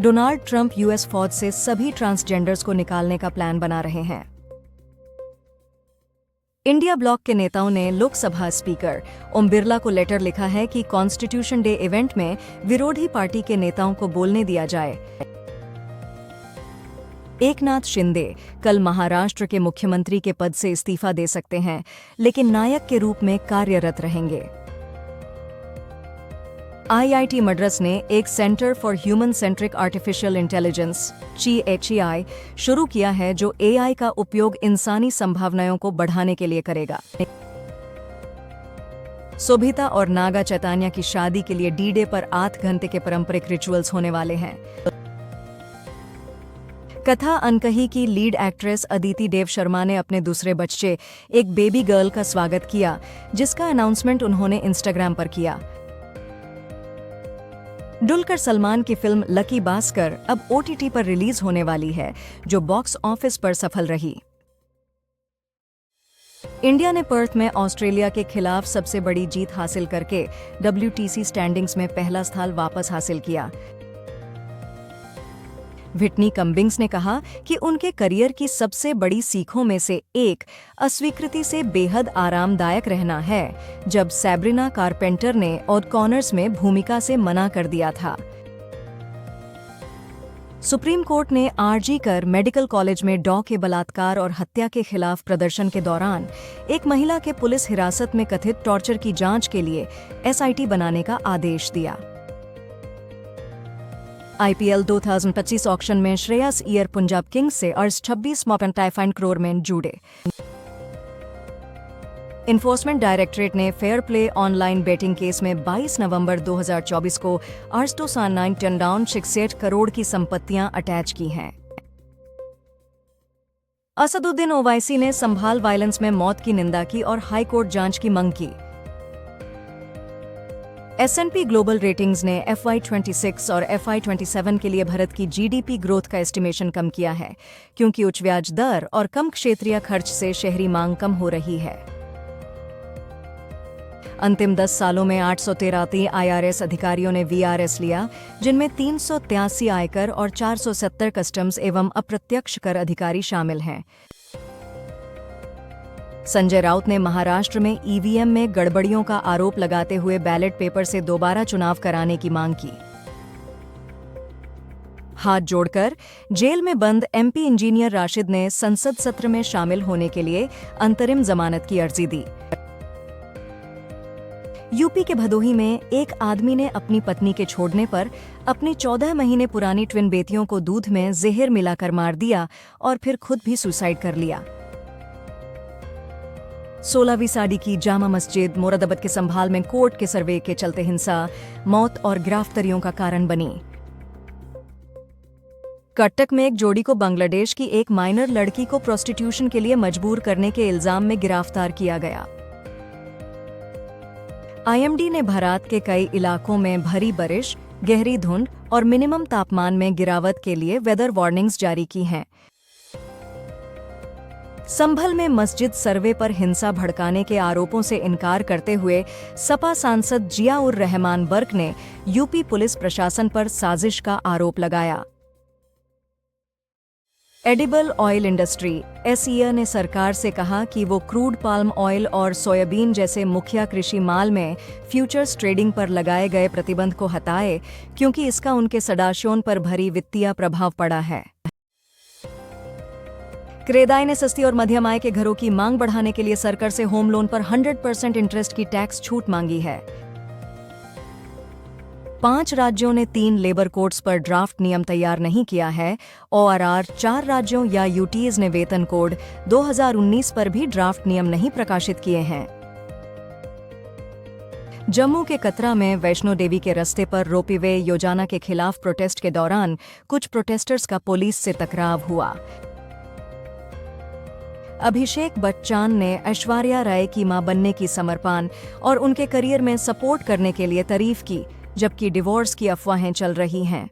Donald Trump US फौज से सभी ट्रांसजेंडर्स को निकालने का प्लान बना रहे हैं। इंडिया ब्लॉक के नेताओं ने लोकसभा स्पीकर ओम बिरला को लेटर लिखा है कि कॉन्स्टिट्यूशन डे इवेंट में विरोधी पार्टी के नेताओं को बोलने दिया जाए। एकनाथ शिंदे कल महाराष्ट्र के मुख्यमंत्री के पद से इस्तीफा दे सकते हैं, लेकिन नायक के रूप में कार्यरत रहेंगे। आईआईटी मद्रास ने एक centre for human centric artificial intelligence (HEI) शुरू किया है, जो एआई का उपयोग इंसानी संभावनाओं को बढ़ाने के लिए करेगा। सोभिता और नागा चैतन्य की शादी के लिए डी-डे पर 8 घंटे के पारंपरिक रिचुअल्स होने वाले हैं। कथा अनकही की लीड एक्ट्रेस अदिति देव शर्मा ने अपने दूसरे बच्चे एक बेबी गर्ल का स्वागत किया, जिसका अनाउंसमेंट उन्होंने इंस्टाग्राम पर किया। दुलकर सलमान की फिल्म लकी भास्कर अब OTT पर रिलीज होने वाली है, जो बॉक्स ऑफिस पर सफल रही। इंडिया ने पर्थ में ऑस्ट्रेलिया के खिलाफ सबसे बड़ी जीत हासिल करके WTC स्टैंडिंग्स में पहला स्थान वापस हासिल किया। व्हिटनी कम्बिंग्स ने कहा कि उनके करियर की सबसे बड़ी सीखों में से एक अस्वीकृति से बेहद आरामदायक रहना है, जब सैब्रिना कारपेंटर ने ऑड कॉर्नर्स में भूमिका से मना कर दिया था। सुप्रीम कोर्ट ने आरजी कर मेडिकल कॉलेज में डॉ के बलात्कार और हत्या के खिलाफ प्रदर्शन के दौरान एक महिला के पुलिस हिरासत में कथित टॉर्चर की जांच के लिए SIT बनाने का आदेश दिया। IPL 2025 ऑक्शन में श्रेयस अय्यर पंजाब किंग्स से अर्ज 26.55 करोड़ में जुड़े। इन्फोर्समेंट डायरेक्टरेट ने Fair Play online betting case में 22 नवंबर 2024 को अर्ज 269 करोड़ की संपत्तियां अटैच की हैं। असदुद्दीन ओवैसी ने संभाल वायलेंस में मौत की निंदा की और हाई कोर्ट जांच की मांग की। S&P ग्लोबल रेटिंग्स ने FY26 और FY27 के लिए भारत की GDP ग्रोथ का एस्टिमेशन कम किया है, क्योंकि उच्च ब्याज दर और कम क्षेत्रीय खर्च से शहरी मांग कम हो रही है। अंतिम 10 सालों में 813 IRS अधिकारियों ने VRS लिया, जिनमें 383 आयकर और 470 कस्टम्स एवं अप्रत्यक्ष कर अधिकारी शामिल हैं। संजय राउत ने महाराष्ट्र में EVM में गड़बड़ियों का आरोप लगाते हुए बैलेट पेपर से दोबारा चुनाव कराने की मांग की। हाथ जोड़कर जेल में बंद MP इंजीनियर राशिद ने संसद सत्र में शामिल होने के लिए अंतरिम जमानत की अर्जी दी। यूपी के भदोही में एक आदमी ने अपनी पत्नी के छोड़ने पर अपनी 14 महीने पुरानी ट्विन बेटियों को दूध में जहर मिलाकर मार दिया और फिर खुद भी सुसाइड कर लिया। 16वीं सदी की जामा मस्जिद मुरादाबाद के संभाल में कोर्ट के सर्वे के चलते हिंसा, मौत और गिरफ्तारियों का कारण बनी। कटक में एक जोड़ी को बांग्लादेश की एक माइनर लड़की को प्रोस्टिट्यूशन के लिए मजबूर करने के इल्जाम में गिरफ्तार किया गया। IMD ने भारत के कई इलाकों में भारी बारिश, गहरी धुंध और मिनिमम तापमान में गिरावट के लिए वेदर वार्निंग्स जारी की हैं। संभल में मस्जिद सर्वे पर हिंसा भड़काने के आरोपों से इनकार करते हुए सपा सांसद जिया-उर रहमान बर्क ने यूपी पुलिस प्रशासन पर साजिश का आरोप लगाया। एडिबल ऑयल इंडस्ट्री SEA ने सरकार से कहा कि वो क्रूड पाल्म ऑयल और सोयाबीन जैसे मुख्य कृषि माल में फ्यूचर्स ट्रेडिंग पर लगाए गए प्रतिबंध को हटाए, क्योंकि इसका उनके सदाशों पर भारी वित्तीय प्रभाव पड़ा है। क्रेदाई ने सस्ती और मध्यम आय के घरों की मांग बढ़ाने के लिए सरकार से होम लोन पर 100% इंटरेस्ट की टैक्स छूट मांगी है। 5 राज्यों ने 3 लेबर कोड्स पर ड्राफ्ट नियम तैयार नहीं किया है। ORR 4 राज्यों या UTs ने वेतन कोड 2019 पर भी ड्राफ्ट नियम नहीं प्रकाशित किए हैं। जम्मू के कतरा में वैष्णो देवी के रास्ते पर रोपवे योजना के खिलाफ प्रोटेस्ट के दौरान कुछ प्रोटेस्टर्स का पुलिस से टकराव हुआ। अभिषेक बच्चन ने ऐश्वर्या राय की मां बनने की समर्पण और उनके करियर में सपोर्ट करने के लिए तारीफ की, जबकि डिवोर्स की अफवाहें चल रही हैं।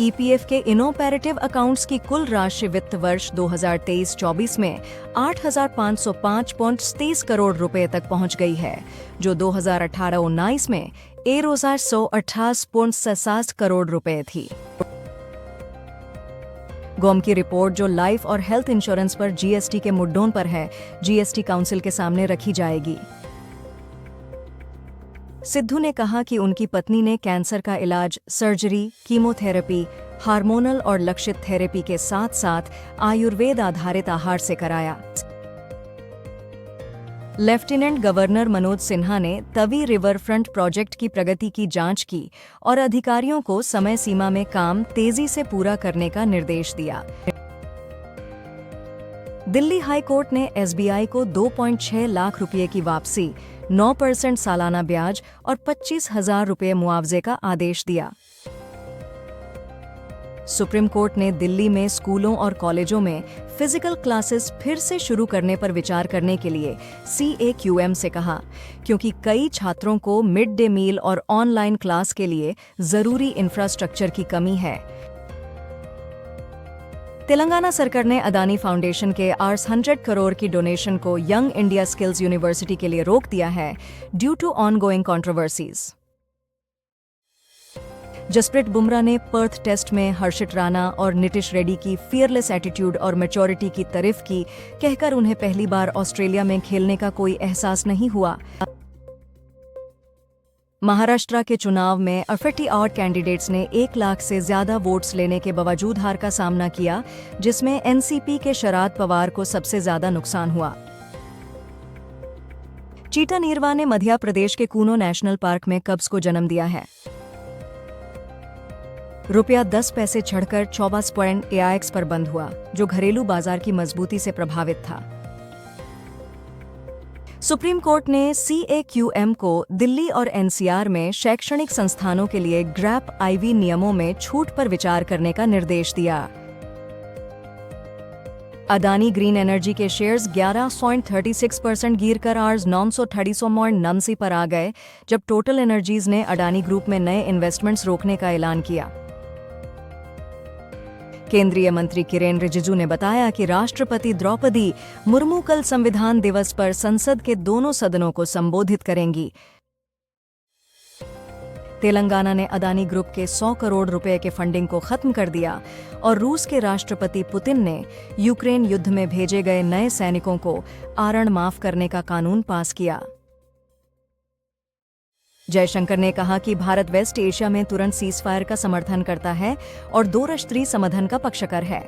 ईपीएफ के इनऑपरेटिव अकाउंट्स की कुल राशि वित्त वर्ष 2023-24 में 8,505.23 करोड़ रुपए तक पहुंच गई है, जो 2018-19 में 1,128.67 करोड़ रुपए थी। गौम की रिपोर्ट, जो लाइफ और हेल्थ इंश्योरेंस पर जीएसटी के मुद्दों पर है, जीएसटी काउंसिल के सामने रखी जाएगी। सिद्धू ने कहा कि उनकी पत्नी ने कैंसर का इलाज सर्जरी, कीमोथेरेपी, हार्मोनल और लक्षित थेरेपी के साथ साथ आयुर्वेद आधारित आहार से कराया। लेफ्टिनेंट गवर्नर मनोज सिन्हा ने तवी रिवर फ्रंट प्रोजेक्ट की प्रगति की जांच की और अधिकारियों को समय सीमा में काम तेजी से पूरा करने का निर्देश दिया। दिल्ली हाई कोर्ट ने एसबीआई को 2.6 लाख रुपए की वापसी, 9% सालाना ब्याज और 25,000 रुपए मुआवजे का आदेश दिया। सुप्रीम कोर्ट ने दिल्ली में स्कूलों और कॉलेजों में फिजिकल क्लासेस फिर से शुरू करने पर विचार करने के लिए CAQM से कहा, क्योंकि कई छात्रों को मिड डे मील और ऑनलाइन क्लास के लिए जरूरी इंफ्रास्ट्रक्चर की कमी है। तेलंगाना सरकार ने अदानी फाउंडेशन के 100 करोड़ की डोनेशन को यंग इंडिया स्किल्स यूनिवर्सिटी के लिए रोक दिया है, due to ongoing controversies. Jasprit Bumrah ने पर्थ टेस्ट में हर्षित राणा और नितिश रेड्डी की फियरलेस एटीट्यूड और मैच्योरिटी की तारीफ की, कहकर उन्हें पहली बार ऑस्ट्रेलिया में खेलने का कोई एहसास नहीं हुआ। महाराष्ट्र के चुनाव में 48 कैंडिडेट्स ने 1 लाख से ज्यादा वोट्स लेने के बावजूद हार का सामना किया, जिसमें एनसीपी के शरद पवार को सबसे ज्यादा नुकसान हुआ। चीता नीरवा ने मध्य प्रदेश के कूनो नेशनल पार्क में कब्स को जन्म दिया है। रुपया 10 पैसे चढ़कर 24 पॉइंट AIX पर बंद हुआ, जो घरेलू बाजार की मजबूती से प्रभावित था। सुप्रीम कोर्ट ने CAQM को दिल्ली और NCR में शैक्षणिक संस्थानों के लिए ग्रैप IV नियमों में छूट पर विचार करने का निर्देश दिया। अदानी ग्रीन एनर्जी के शेयर्स 11.36% गिरकर आज 930.89 पर आ गए, जब टोटल एनर्जीज ने अडानी ग्रुप में नए इन्वेस्टमेंट्स रोकने का ऐलान किया। केंद्रीय मंत्री किरेन रिजिजू ने बताया कि राष्ट्रपति द्रौपदी मुर्मू कल संविधान दिवस पर संसद के दोनों सदनों को संबोधित करेंगी। तेलंगाना ने अदानी ग्रुप के 100 करोड़ रुपए के फंडिंग को खत्म कर दिया और रूस के राष्ट्रपति पुतिन ने यूक्रेन युद्ध में भेजे गए नए सैनिकों को आरण माफ करने का कानून पास किया। जयशंकर ने कहा कि भारत वेस्ट एशिया में तुरंत सीजफायर का समर्थन करता है और 2 राष्ट्रीय समाधान का पक्षकार है।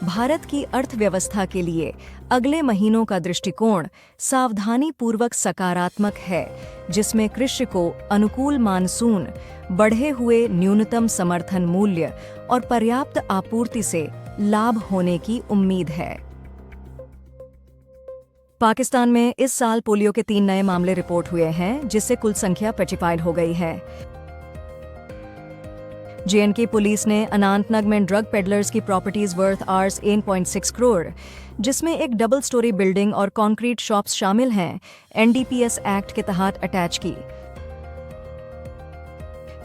भारत की अर्थव्यवस्था के लिए अगले महीनों का दृष्टिकोण सावधानीपूर्वक सकारात्मक है, जिसमें कृषि को अनुकूल मानसून, बढ़े हुए न्यूनतम समर्थन मूल्य और पर्याप्त आपूर्ति से लाभ होने की उम्मीद है। पाकिस्तान में इस साल पोलियो के 3 नए मामले रिपोर्ट हुए हैं, जिससे कुल संख्या 55 हो गई है। JNK पुलिस ने अनंतनाग में ड्रग पेडलर्स की प्रॉपर्टीज वर्थ आर्स 8.6 करोड़, जिसमें एक डबल स्टोरी बिल्डिंग और कंक्रीट शॉप्स शामिल हैं, NDPS एक्ट के तहत अटैच की।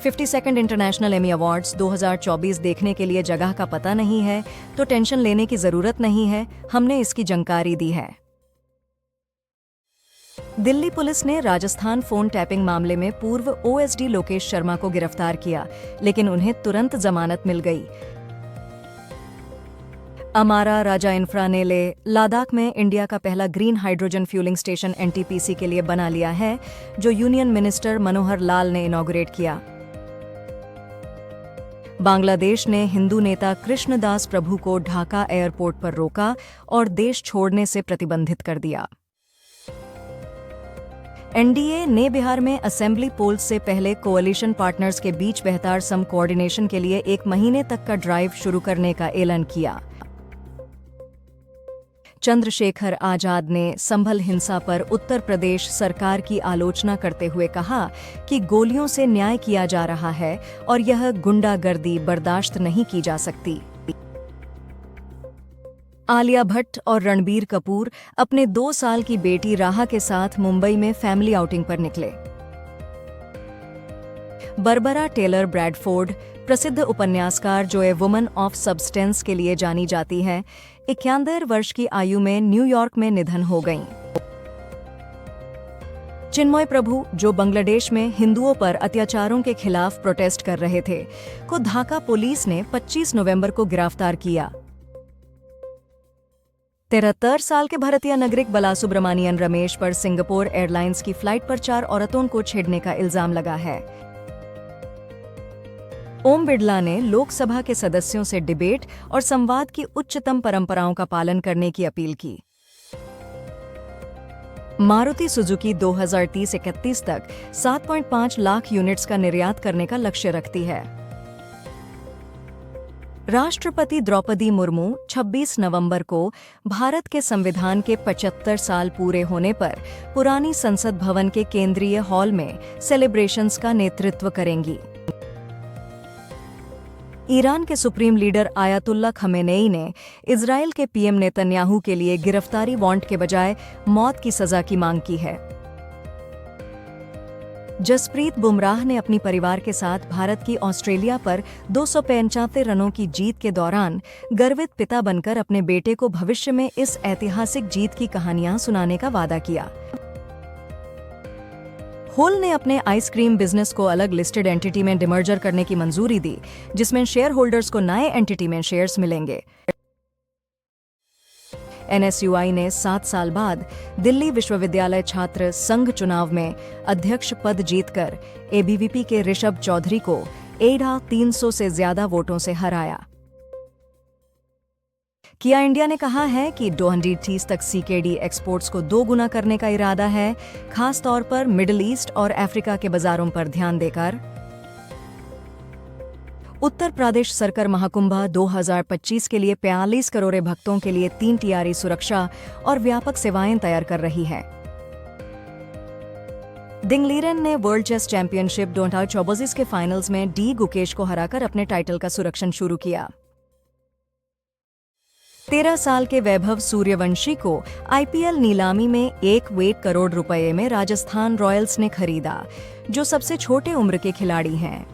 52nd इंटरनेशनल एमी अवार्ड्स 2024 देखने के लिए जगह का पता नहीं है, तो टेंशन लेने की जरूरत नहीं है, हमने इसकी जानकारी दी है। दिल्ली पुलिस ने राजस्थान फोन टैपिंग मामले में पूर्व OSD लोकेश शर्मा को गिरफ्तार किया, लेकिन उन्हें तुरंत जमानत मिल गई। अमारा राजा इंफ्रा ने लद्दाख में इंडिया का पहला green hydrogen fuelling station NTPC के लिए बना लिया है, जो यूनियन मिनिस्टर मनोहर लाल ने इनॉग्रेट किया। बांग्लादेश ने हिंदू नेता कृष्णदास प्रभु को ढाका एयरपोर्ट पर रोका और देश छोड़ने से प्रतिबंधित कर दिया। NDA ने बिहार में असेंबली पोल्स से पहले कोalition पार्टनर्स के बीच बेहतर सम कोऑर्डिनेशन के लिए 1 महीने तक का ड्राइव शुरू करने का ऐलान किया। चंद्रशेखर आजाद ने संभल हिंसा पर उत्तर प्रदेश सरकार की आलोचना करते हुए कहा कि गोलियों से न्याय किया जा रहा है और यह गुंडागर्दी बर्दाश्त नहीं की जा सकती। आलिया भट्ट और रणबीर कपूर अपने 2 साल की बेटी राहा के साथ मुंबई में फैमिली आउटिंग पर निकले। बर्बरा टेलर ब्रैडफोर्ड, प्रसिद्ध उपन्यासकार जो ए वुमन ऑफ सब्सटेंस के लिए जानी जाती हैं, 91 वर्ष की आयु में न्यूयॉर्क में निधन हो गईं। चिन्मय प्रभु, जो बांग्लादेश में हिंदुओं पर अत्याचारों के खिलाफ प्रोटेस्ट कर रहे थे, को ढाका पुलिस ने 25 नवंबर को गिरफ्तार किया। 73 साल के भारतीय नागरिक बालासुब्रमणियन रमेश पर सिंगापुर एयरलाइंस की फ्लाइट पर 4 औरतों को छेड़ने का इल्जाम लगा है। ओम बिड़ला ने लोकसभा के सदस्यों से डिबेट और संवाद की उच्चतम परंपराओं का पालन करने की अपील की। मारुति सुजुकी 2030-31 तक 7.5 लाख यूनिट्स का निर्यात करने का लक्ष्य रखती है। राष्ट्रपति द्रौपदी मुर्मू 26 नवंबर को भारत के संविधान के 75 साल पूरे होने पर पुरानी संसद भवन के केंद्रीय हॉल में सेलिब्रेशंस का नेतृत्व करेंगी। ईरान के सुप्रीम लीडर आयतुल्ला खमेनेई ने इजरायल के पीएम नेतन्याहू के लिए गिरफ्तारी वारंट के बजाय मौत की सजा की मांग की है। जसप्रीत बुमराह ने अपनी परिवार के साथ भारत की ऑस्ट्रेलिया पर 275 रनों की जीत के दौरान गर्वित पिता बनकर अपने बेटे को भविष्य में इस ऐतिहासिक जीत की कहानियां सुनाने का वादा किया। होल ने अपने आइसक्रीम बिजनेस को अलग लिस्टेड एंटिटी में डिमर्जर करने की मंजूरी दी, जिसमें शेयर होल्डर्स को नए एंटिटी में शेयर्स मिलेंगे। एनएसयूआई ने 7 साल बाद दिल्ली विश्वविद्यालय छात्र संघ चुनाव में अध्यक्ष पद जीतकर एबीवीपी के ऋषभ चौधरी को 300 से ज्यादा वोटों से हराया। किया इंडिया ने कहा है कि 2030 तक सीकेडी एक्सपोर्ट्स को 2 गुना करने का इरादा है, खास तौर पर मिडिल ईस्ट और अफ्रीका के बाजारों पर ध्यान देकर। उत्तर प्रदेश सरकार महाकुंभ 2025 के लिए 45 करोड़ भक्तों के लिए 3 टियारी सुरक्षा और व्यापक सेवाएं तैयार कर रही है। दिंगलीरन ने वर्ल्ड चेस चैंपियनशिप 2024 के फाइनल्स में डी गुकेश को हराकर अपने टाइटल का सुरक्षण शुरू किया। 13 साल के वैभव सूर्यवंशी को आईपीएल नीलामी में 1 करोड़ रुपए में राजस्थान रॉयल्स ने खरीदा, जो सबसे छोटे उम्र के खिलाड़ी हैं।